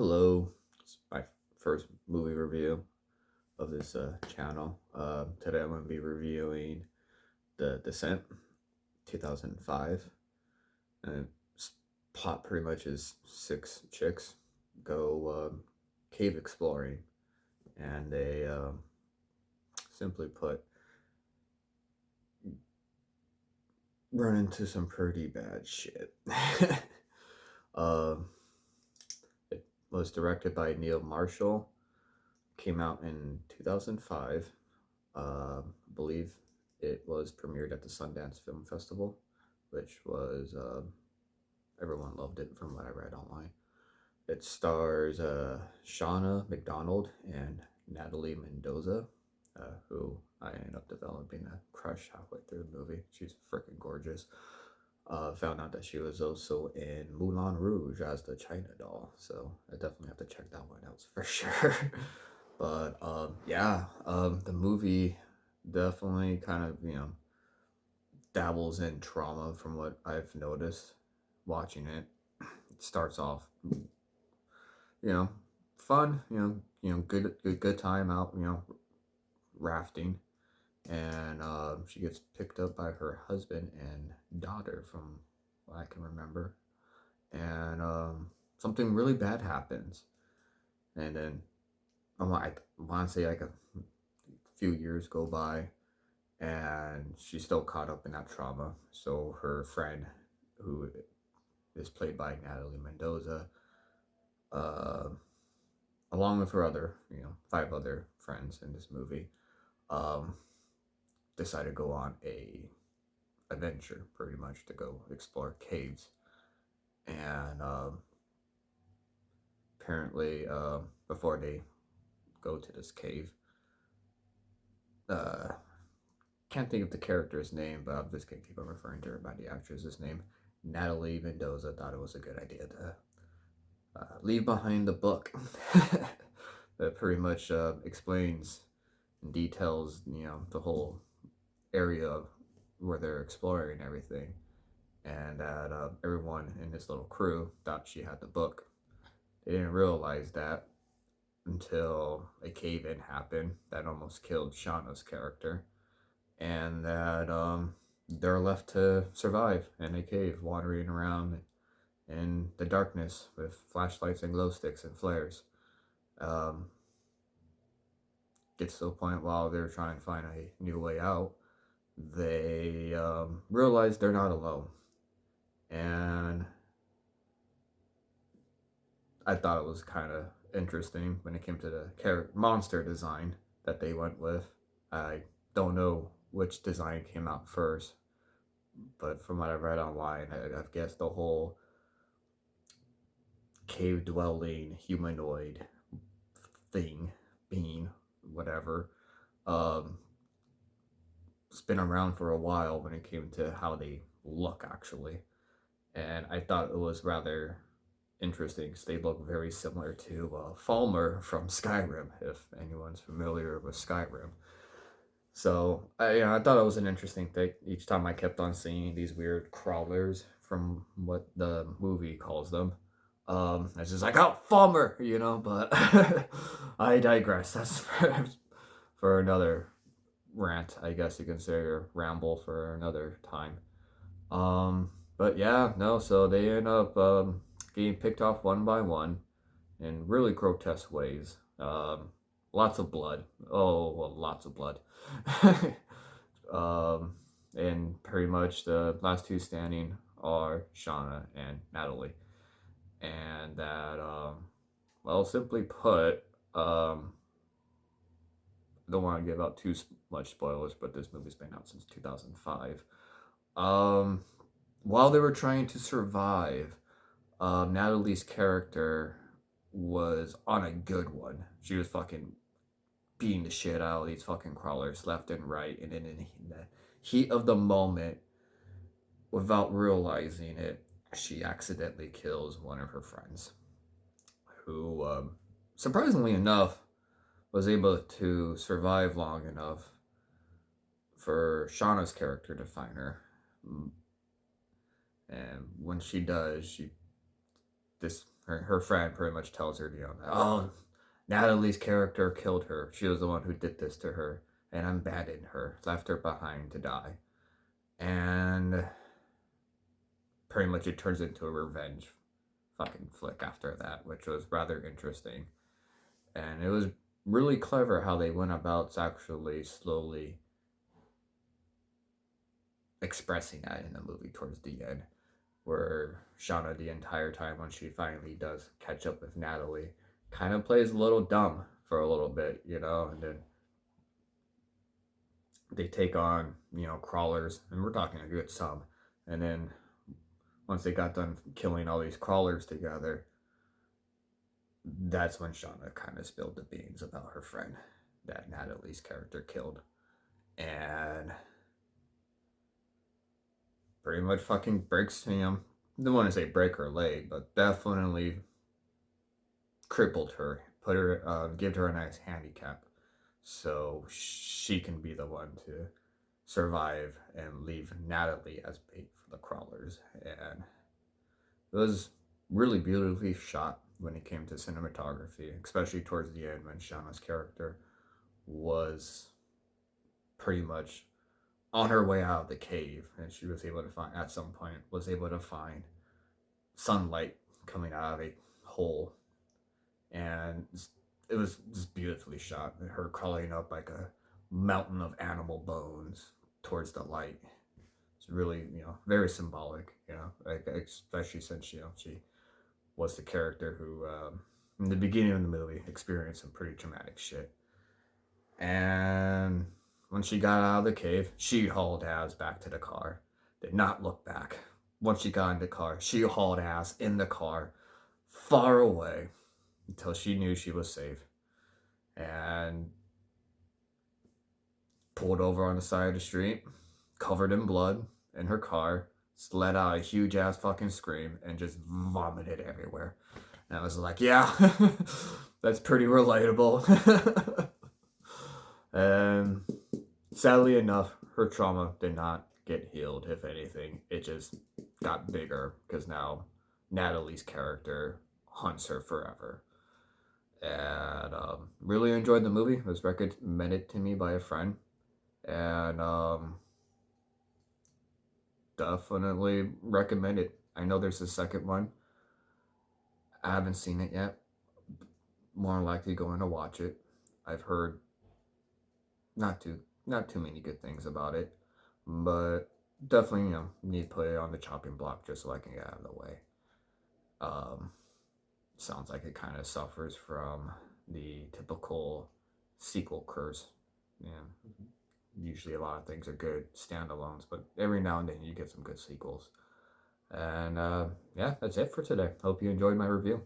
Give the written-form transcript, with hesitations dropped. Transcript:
Hello, it's my first movie review of this channel. Today I'm going to be reviewing The Descent 2005. And its plot pretty much is six chicks go cave exploring, and they simply put run into some pretty bad shit. um, it was directed by Neil Marshall. Came out in 2005. I believe it was premiered at the Sundance Film Festival, which was everyone loved it from what I read online. It stars Shauna McDonald and Natalie Mendoza, who I ended up developing a crush halfway through the movie. She's freaking gorgeous. Found out that she was also in Moulin Rouge as the China doll, so I definitely have to check that one out for sure. But yeah, the movie definitely kind of dabbles in trauma from what I've noticed watching it. It starts off, you know, fun, good time out, rafting, and she gets picked up by her husband and daughter from what I can remember, and something really bad happens, and then I want to say like a few years go by, and she's still caught up in that trauma. So her friend, who is played by Natalie Mendoza, uh, along with her other, five other friends in this movie, um, decided to go on a adventure, pretty much, to go explore caves. And apparently, before they go to this cave, uh, can't think of the character's name, but I'm just gonna keep on referring to her by the actress's name. Natalie Mendoza thought it was a good idea to leave behind the book that pretty much explains and details, the whole area where they're exploring everything, and that everyone in this little crew thought she had the book. They didn't realize that until a cave-in happened that almost killed Shauna's character, and that they're left to survive in a cave, wandering around in the darkness with flashlights and glow sticks and flares. Um, Gets to a point while they're trying to find a new way out, they realize they're not alone. And I thought it was kind of interesting when it came to the monster design that they went with. I don't know which design came out first, but from what I read online, I guess the whole cave dwelling humanoid thing, being, whatever, um, it's been around for a while when it came to how they look, actually. And I thought it was rather interesting because they look very similar to Falmer from Skyrim, if anyone's familiar with Skyrim. So I thought it was an interesting thing. Each time I kept on seeing these weird crawlers from what the movie calls them. I was just like, oh, Falmer, but I digress. That's for another rant, I guess you can say, or ramble for another time. But yeah, no, so they end up getting picked off one by one in really grotesque ways. Lots of blood. Oh, well, lots of blood. um, and pretty much the last two standing are Shauna and Natalie. And that, well, simply put, I don't want to give out too much spoilers, but this movie's been out since 2005. Um, while they were trying to survive, Natalie's character was on a good one. She was fucking beating the shit out of these fucking crawlers left and right, and then in the heat of the moment, without realizing it, she accidentally kills one of her friends, who, surprisingly enough, was able to survive long enough for Shauna's character to find her. And when she does, this her friend pretty much tells her, you know, oh, Natalie's character killed her. She was the one who did this to her and abandoned her, left her behind to die. And pretty much it turns into a revenge fucking flick after that, which was rather interesting. And it was really clever how they went about actually slowly expressing that in the movie towards the end, where Shauna, the entire time when she finally does catch up with Natalie, kind of plays a little dumb for a little bit, you know, and then they take on, you know, crawlers, and we're talking a good sum. And then once they got done killing all these crawlers together, that's when Shauna kind of spilled the beans about her friend that Natalie's character killed. And pretty much fucking breaks, you know, I don't want to say break her leg, but definitely crippled her, put her, give her a nice handicap, so she can be the one to survive and leave Natalie as bait for the crawlers. And it was really beautifully shot when it came to cinematography, especially towards the end when Shauna's character was pretty much on her way out of the cave, and she was able to find, at some point, was able to find sunlight coming out of a hole, and it was just beautifully shot. Her crawling up like a mountain of animal bones towards the light. It's really, you know, very symbolic, you know, like, especially since, you know, she was the character who, in the beginning of the movie, experienced some pretty traumatic shit. And when she got out of the cave, she hauled ass back to the car, did not look back. Once she got in the car, she hauled ass in the car, far away, until she knew she was safe, and pulled over on the side of the street, covered in blood, in her car, let out a huge ass fucking scream, and just vomited everywhere. And I was like, yeah, that's pretty relatable. And sadly enough, her trauma did not get healed. If anything, it just got bigger because now Natalie's character haunts her forever. And really enjoyed the movie. It was recommended to me by a friend, and definitely recommend it. I know there's a second one. I haven't seen it yet. More likely going to watch it. I've heard not too many good things about it, but definitely, you know, need to put it on the chopping block just so I can get out of the way. Um, Sounds like it kind of suffers from the typical sequel curse. Yeah, usually a lot of things are good standalones, but every now and then you get some good sequels. And yeah, that's it for today. Hope you enjoyed my review.